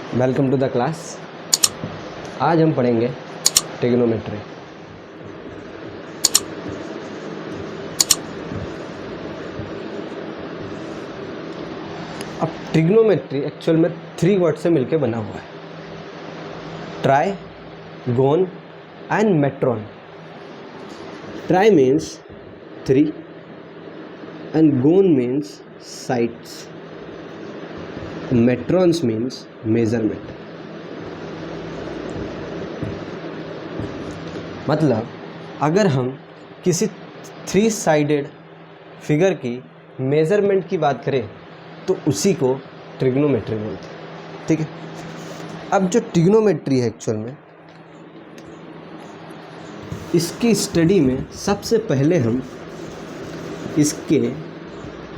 Welcome to the class. आज हम पढ़ेंगे ट्रिग्नोमेट्री। अब ट्रिग्नोमेट्री एक्चुअल में 3 वर्ड से मिलकर बना हुआ है, tri, gon and metron. Tri means 3 and gon means sides, metrons means measurement. मतलब अगर हम किसी 3 साइडेड फिगर की मेजरमेंट की बात करें तो उसी को ट्रिग्नोमेट्री बोलते हैं। ठीक है, अब जो ट्रिग्नोमेट्री है एक्चुअल में इसकी स्टडी में सबसे पहले हम इसके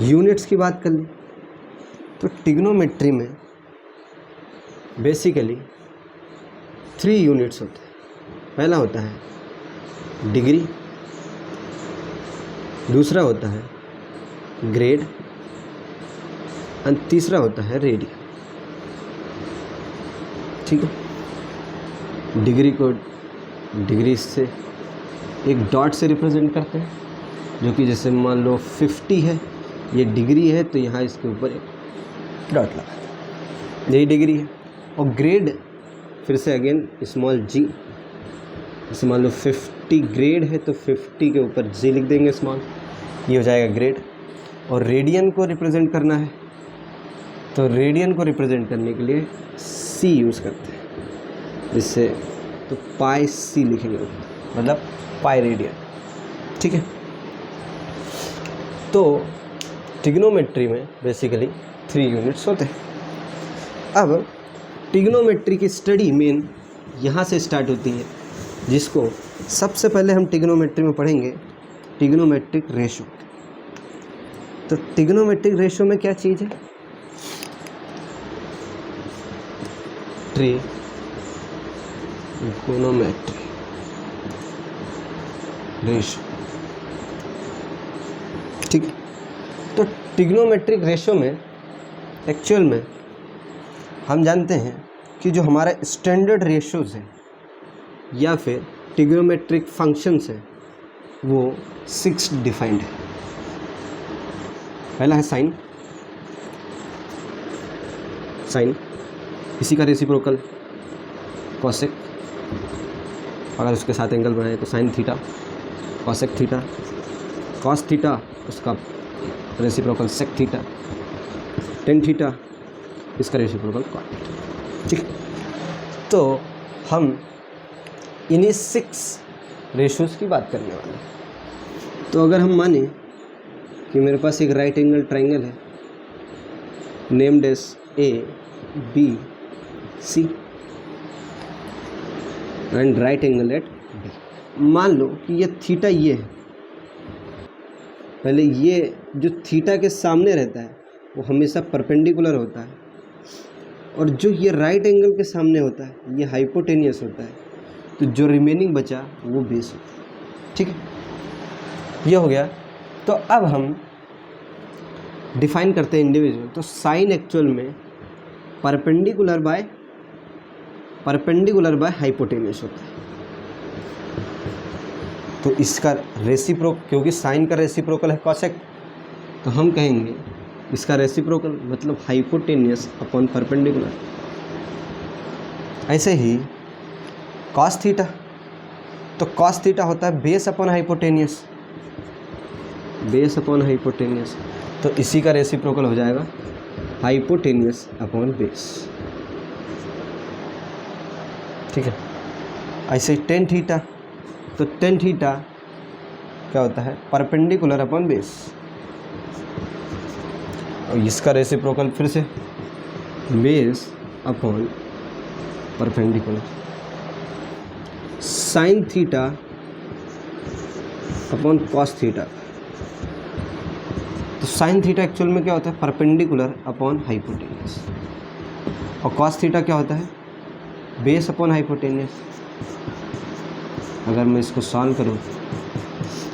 यूनिट्स की बात कर लें तो ट्रिग्नोमेट्री में बेसिकली 3 यूनिट्स होते हैं। पहला होता है डिग्री, दूसरा होता है ग्रेड और तीसरा होता है रेडियन। ठीक है, डिग्री को डिग्री से एक डॉट से रिप्रेजेंट करते हैं, जो कि जैसे मान लो 50 है, ये डिग्री है तो यहाँ इसके ऊपर एक डॉट लगा दें, यही डिग्री है। और ग्रेड फिर से अगेन स्मॉल जी, जैसे मान लो 50 ग्रेड है तो 50 के ऊपर जी लिख देंगे स्मॉल, ये हो जाएगा ग्रेड। और रेडियन को रिप्रेजेंट करना है तो रेडियन को रिप्रेजेंट करने के लिए सी यूज़ करते हैं, जिससे तो पाई सी लिखेंगे, मतलब पाई रेडियन। ठीक है, तो ट्रिग्नोमेट्री में बेसिकली 3 यूनिट्स होते हैं। अब ट्रिग्नोमेट्री की स्टडी मेन यहाँ से स्टार्ट होती है, जिसको सबसे पहले हम ट्रिग्नोमेट्री में पढ़ेंगे ट्रिग्नोमेट्रिक रेशो। तो ट्रिग्नोमेट्रिक रेशो में क्या चीज़ है? Trigonometry ratio. ठीक है, तो ट्रिग्नोमेट्रिक रेशो में एक्चुअल में हम जानते हैं कि जो हमारा स्टैंडर्ड रेशोज़ है या फिर ट्रिग्नोमेट्रिक फंक्शंस है वो 6 डिफाइंड है। पहला है साइन, साइन इसी का रेसिप्रोकल कॉसेक, अगर उसके साथ एंगल बनाए तो sine theta, cosec theta, cos theta उसका reciprocal sec theta, tan theta इसका रेसिप्रोकल कॉट थीटा। ठीक, तो हम इन्हीं 6 रेशोज़ की बात करने वाले हैं। तो अगर हम माने कि मेरे पास एक राइट एंगल ट्राइंगल है named as A B C and right angle at B. मान लो कि ये थीटा ये है, पहले ये जो थीटा के सामने रहता है वो हमेशा परपेंडिकुलर होता है, और जो ये राइट एंगल के सामने होता है ये हाइपोटेनियस होता है, तो जो रिमेनिंग बचा वो बेस होता है। ठीक है, ये हो गया। तो अब हम डिफाइन करते हैं इंडिविजुअल। तो साइन एक्चुअल में परपेंडिकुलर बाय हाइपोटेनियस होता है। तो इसका क्योंकि साइन का रेसिप्रोकल है कॉसेक, तो हम कहेंगे इसका रेसिप्रोकल मतलब हाइपोटेनियस अपॉन परपेंडिकुलर। ऐसे ही कॉस थीटा, तो कॉस थीटा होता है base upon hypotenuse, base upon hypotenuse, तो इसी का रेसिप्रोकल हो जाएगा हाइपोटेनियस अपॉन बेस। ठीक है, ऐसे ही टेन थीटा, तो टेन थीटा क्या होता है? परपेंडिकुलर अपॉन बेस, और इसका रेसिप्रोकल फिर से base upon perpendicular. Sine theta upon cos theta, तो साइन थीटा एक्चुअल में क्या होता है? परपेंडिकुलर अपॉन हाइपोटेनियस, और कॉस थीटा क्या होता है? Base upon hypotenuse. अगर मैं इसको सॉल्व करूँ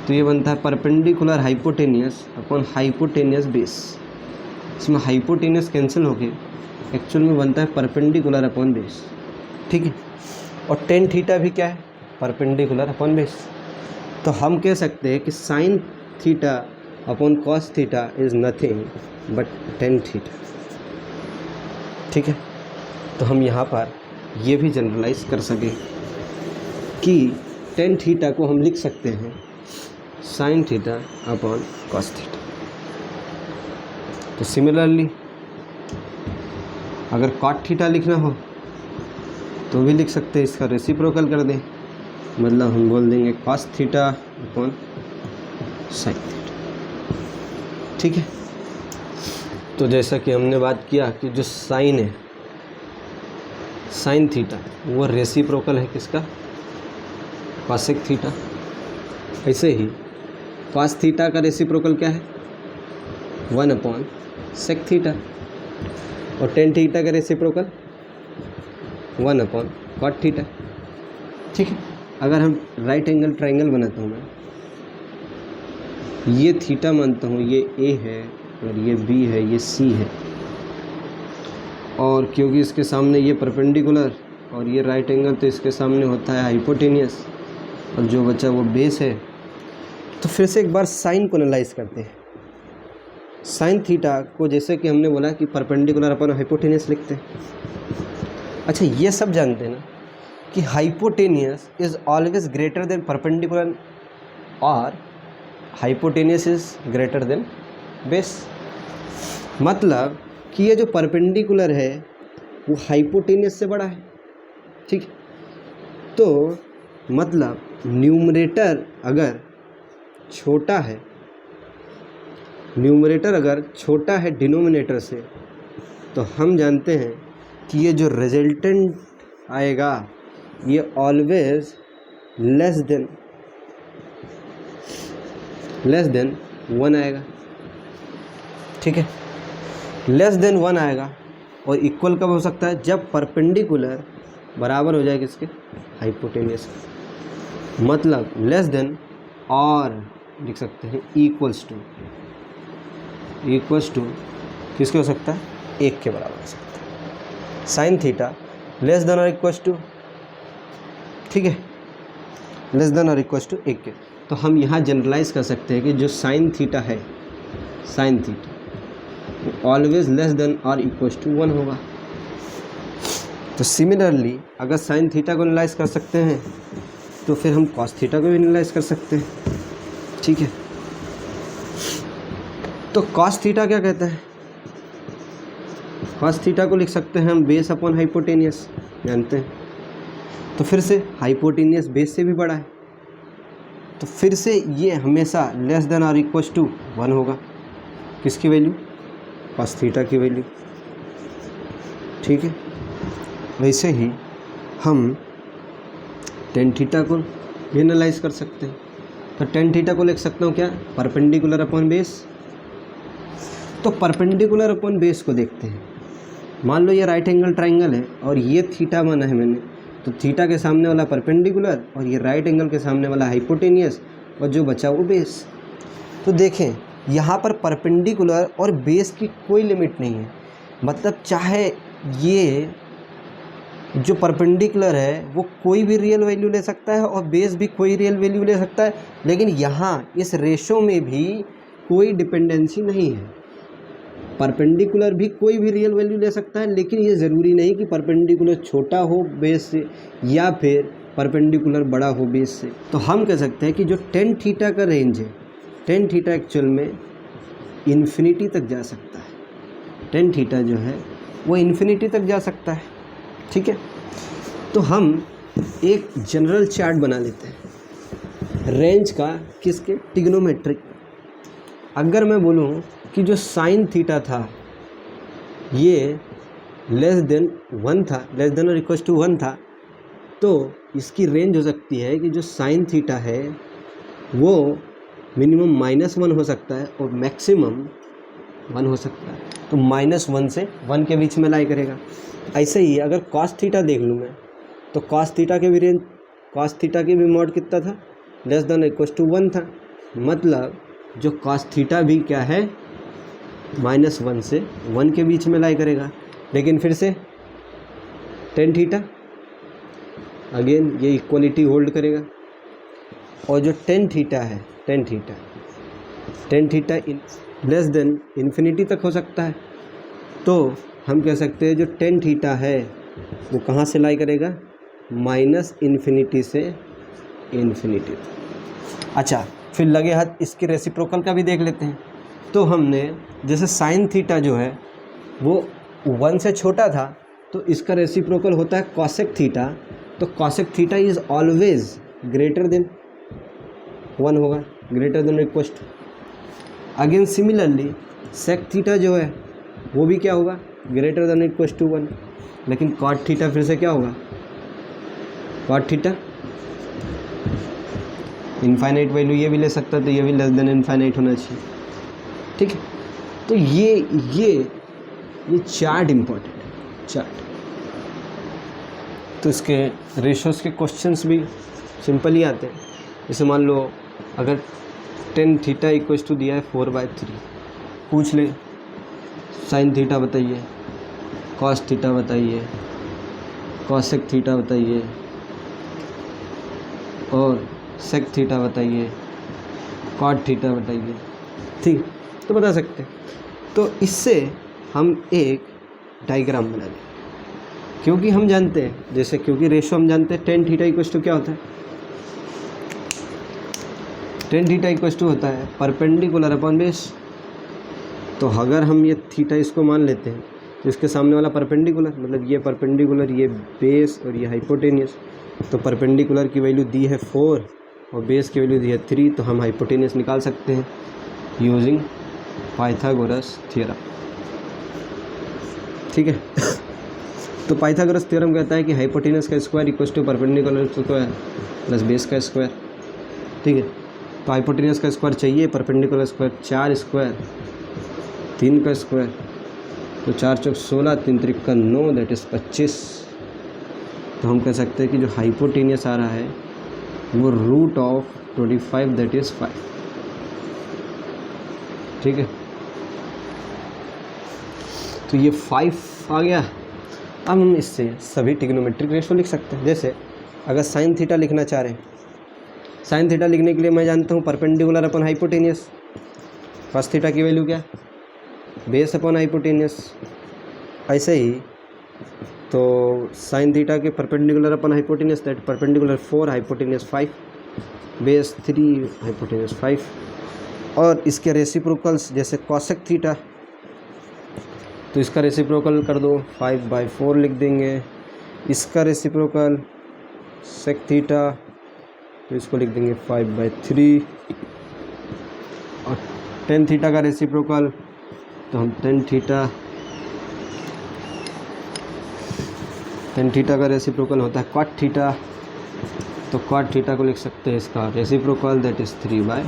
तो ये बनता है perpendicular hypotenuse upon hypotenuse base. इसमें हाइपोटेनियस कैंसिल हो गए एक्चुअल में बनता है परपेंडिकुलर अपॉन बेस, ठीक है। और टेन थीटा भी क्या है, परपेंडिकुलर अपॉन बेस। तो हम कह सकते हैं कि sine theta upon cos theta is nothing but tan theta, ठीक है। तो हम यहाँ पर ये भी जनरलाइज कर सकें कि टेन थीटा को हम लिख सकते हैं sine theta upon cos theta. तो सिमिलरली अगर कॉट थीटा लिखना हो तो भी लिख सकते हैं, इसका रेसिप्रोकल कर दें, मतलब हम बोल देंगे cos theta upon sine theta, ठीक है। तो जैसा कि हमने बात किया कि जो साइन है, साइन थीटा, वो रेसिप्रोकल है किसका, कॉसेक थीटा। ऐसे ही कॉस थीटा का रेसिप्रोकल क्या है, 1 अपॉन सेक थीटा। और टेन थीटा का रेसिप्रोकल 1 अपॉन कॉट थीटा, ठीक है। अगर हम राइट एंगल ट्रायंगल बनाता हूँ मैं, ये थीटा मानता हूँ, ये ए है और ये बी है, ये सी है, और क्योंकि इसके सामने ये परपेंडिकुलर और ये राइट एंगल, तो इसके सामने होता है हाइपोटेनियस और जो बचा वो बेस है। तो फिर से एक बार साइन को एनालाइज करते हैं। साइन थीटा को जैसे कि हमने बोला कि परपेंडिकुलर अपॉन हाइपोटेनियस लिखते हैं। अच्छा, ये सब जानते हैं ना कि hypotenuse is always greater than perpendicular और hypotenuse is greater than base. मतलब कि ये जो परपेंडिकुलर है वो हाइपोटेनियस से बड़ा है, ठीक है। तो मतलब न्यूमरेटर अगर छोटा है, न्यूमरेटर अगर छोटा है डिनोमिनेटर से, तो हम जानते हैं कि ये जो रिजल्टेंट आएगा ये ऑलवेज लेस देन 1 आएगा, ठीक है। लेस देन 1 आएगा। और इक्वल कब हो सकता है, जब परपेंडिकुलर बराबर हो जाए किसके, हाइपोटेनियस। मतलब लेस देन और लिख सकते हैं इक्वल्स टू किसके हो सकता है, 1 के बराबर हो सकता है। साइन थीटा लेस देन और इक्वल्स टू, ठीक है, लेस देन और इक्वल्स टू 1 के। तो हम यहाँ जनरलाइज कर सकते हैं कि जो साइन थीटा है, sine theta always less than और इक्वल्स टू 1 होगा। तो सिमिलरली अगर साइन थीटा को एनालाइज कर सकते हैं तो फिर हम कॉस थीटा को भी एनालाइज कर सकते हैं, ठीक है। तो कॉस थीटा क्या कहता है, कॉस थीटा को लिख सकते हैं हम बेस अपॉन हाइपोटेनियस, जानते हैं। तो फिर से हाइपोटेनियस बेस से भी बड़ा है, तो फिर से ये हमेशा लेस देन और इक्वल्स टू 1 होगा। किसकी वैल्यू, कॉस थीटा की वैल्यू, ठीक है। वैसे ही हम टेन थीटा को भी एनालाइज कर सकते हैं। तो टेन थीटा को लिख सकता हूँ क्या, परपेंडिकुलर अपॉन बेस। तो परपेंडिकुलर अपॉन बेस को देखते हैं। मान लो ये राइट एंगल ट्रायंगल है और ये थीटा माना है मैंने, तो थीटा के सामने वाला परपेंडिकुलर और ये राइट एंगल के सामने वाला हाइपोटेनियस और जो बचा वो बेस। तो देखें यहाँ पर परपेंडिकुलर और बेस की कोई लिमिट नहीं है, मतलब चाहे ये जो परपेंडिकुलर है वो कोई भी रियल वैल्यू ले सकता है और बेस भी कोई रियल वैल्यू ले सकता है, लेकिन यहाँ इस रेशो में भी कोई डिपेंडेंसी नहीं है। परपेंडिकुलर भी कोई भी रियल वैल्यू ले सकता है, लेकिन ये ज़रूरी नहीं कि परपेंडिकुलर छोटा हो बेस से या फिर परपेंडिकुलर बड़ा हो बेस से। तो हम कह सकते हैं कि जो टेन थीटा का रेंज है, टेन थीटा एक्चुअल में इन्फिनिटी तक जा सकता है। टेन थीटा जो है वो इन्फिनिटी तक जा सकता है, ठीक है। तो हम एक जनरल चार्ट बना लेते हैं रेंज का, किसके, ट्रिग्नोमेट्रिक। अगर मैं बोलूँ कि जो साइन थीटा था ये लेस देन 1 था, लेस देन और इक्वल टू 1 था, तो इसकी रेंज हो सकती है कि जो साइन थीटा है वो मिनिमम -1 हो सकता है और मैक्सिमम 1 हो सकता है। तो -1 से 1 के बीच में लाई करेगा। ऐसे ही अगर कॉस थीटा देख लूँ मैं, तो कॉस थीटा के भी रेंज, कॉस थीटा की भी मॉड कितना था, लेस देन इक्वल टू 1 था। मतलब जो कॉस थीटा भी क्या है, -1 से 1 के बीच में लाई करेगा। लेकिन फिर से टेन थीटा, अगेन ये इक्वलिटी होल्ड करेगा। और जो टेन थीटा है, tan theta less than infinity तक हो सकता है, तो हम कह सकते हैं जो टेन थीटा है वो कहाँ से लाई करेगा, माइनस इन्फिनिटी से इन्फिनिटी। अच्छा, फिर लगे हाथ इसके रेसिप्रोकल का भी देख लेते हैं। तो हमने जैसे साइन थीटा जो है वो 1 से छोटा था, तो इसका रेसिप्रोकल होता है कॉसेक थीटा, तो cosec theta is always greater than 1 होगा, greater than equal to. Again similarly sec theta जो है वो भी क्या होगा, ग्रेटर देन इक्वल टू 1। लेकिन कॉट थीटा फिर से क्या होगा, कॉट थीटा इनफाइनाइट वैल्यू ये भी ले सकता है, तो ये भी लेस देन इनफाइनाइट होना चाहिए। ठीक है, तो ये चार्ट इम्पोर्टेंट है, चार्ट। तो इसके रेशोज़ के क्वेश्चंस भी सिंपल ही आते हैं। जैसे मान लो अगर टेन थीटा इक्वल टू दिया है 4/3, पूछ ले साइन थीटा बताइए, कॉस थीटा बताइए, कॉसेक थीटा बताइए और सेक थीटा बताइए, कॉट थीटा बताइए। ठीक, तो बता सकते हैं। तो इससे हम एक डायग्राम बना लें, क्योंकि हम जानते हैं, जैसे क्योंकि रेशो हम जानते हैं टेन थीटा इक्वल टू क्या होता है, टेन थीटा इक्वल टू होता है परपेंडिकुलर अपॉन बेस। तो अगर हम ये थीटा इसको मान लेते हैं, तो इसके सामने वाला परपेंडिकुलर, मतलब ये परपेंडिकुलर, ये बेस और ये हाइपोटेनियस। तो परपेंडिकुलर की वैल्यू दी है 4 और बेस की वैल्यू दी है 3, तो हम हाइपोटेनियस निकाल सकते हैं यूजिंग पाइथागोरस थ्योरम। ठीक है। तो पाइथागोरस थ्योरम कहता है कि हाइपोटेनस का square equal to perpendicular square plus base का स्क्वायर। ठीक है, तो हाइपोटेनस का स्क्वायर चाहिए, परपेंडिकुलर स्क्वायर 4 स्क्वायर 3 का स्क्वायर, तो 4 चौक 16, 3 त्रिक का 9, दैट इज़ 25। तो हम कह सकते हैं कि जो हाइपोटेनियस आ रहा है वो रूट ऑफ 25 दैट इज़ 5। ठीक है, तो ये 5 आ गया। अब हम इससे सभी ट्रिग्नोमेट्रिक रेशो लिख सकते हैं। जैसे अगर साइन थीटा लिखना चाह रहे हैं, साइन थीटा लिखने के लिए मैं जानता हूँ perpendicular upon hypotenuse, cos theta की वैल्यू क्या, बेस अपन हाइपोटेनियस। ऐसे ही तो साइन थीटा के perpendicular upon hypotenuse, that perpendicular 4 hypotenuse 5, base 3 hypotenuse 5। और इसके रेसिप्रोकल्स जैसे कॉसेक थीटा, तो इसका रेसिप्रोकल कर दो 5/4 लिख देंगे। इसका रेसिप्रोकल सेक थीटा, तो इसको लिख देंगे 5/3। और टेन थीटा का रेसिप्रोकल, तो हम टेन थीटा का रेसिप्रोकल होता है कॉट थीटा, तो कॉट थीटा को लिख सकते हैं इसका रेसिप्रोकल दैट इज़ 3/4।